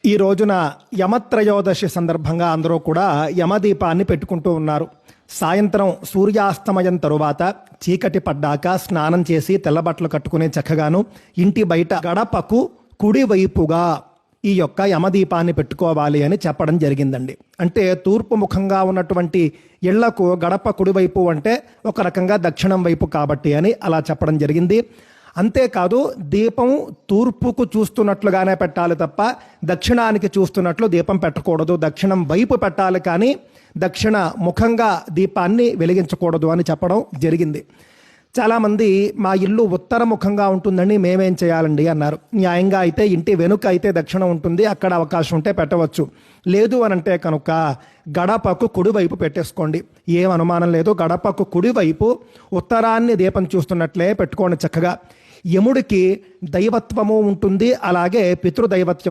ఈ రోజున యమత్రయోదశి సందర్భంగా అందరూ కూడా యమదీపాన్ని పెట్టుకుంటూ ఉన్నారు. సాయంత్రం సూర్యాస్తమయం తరువాత చీకటి పడ్డాక స్నానం చేసి తెల్లబట్టలు కట్టుకునే చక్కగాను ఇంటి బయట గడపకు కుడివైపుగా ఈ యొక్క యమదీపాన్ని పెట్టుకోవాలి అని చెప్పడం జరిగిందండి. అంటే తూర్పు ముఖంగా ఉన్నటువంటి ఇళ్లకు గడప కుడివైపు అంటే ఒక రకంగా దక్షిణం వైపు కాబట్టి అని అలా చెప్పడం జరిగింది. అంతేకాదు దీపం తూర్పుకు చూస్తున్నట్లుగానే పెట్టాలి తప్ప దక్షిణానికి చూస్తున్నట్లు దీపం పెట్టకూడదు. దక్షిణం వైపు పెట్టాలి కానీ దక్షిణ ముఖంగా దీపాన్ని వెలిగించకూడదు అని చెప్పడం జరిగింది. చాలామంది మా ఇల్లు ఉత్తర ముఖంగా ఉంటుందని మేమేం చేయాలండి అన్నారు. న్యాయంగా అయితే ఇంటి వెనుక అయితే దక్షిణం ఉంటుంది, అక్కడ అవకాశం ఉంటే పెట్టవచ్చు. లేదు అని అంటే కనుక గడపకు కుడివైపు పెట్టేసుకోండి, ఏం అనుమానం లేదు. గడపకు కుడివైపు ఉత్తరాన్ని దీపం చూస్తున్నట్లే పెట్టుకోండి చక్కగా. యముడికి దైవత్వము ఉంటుంది, అలాగే పితృదైవత్వం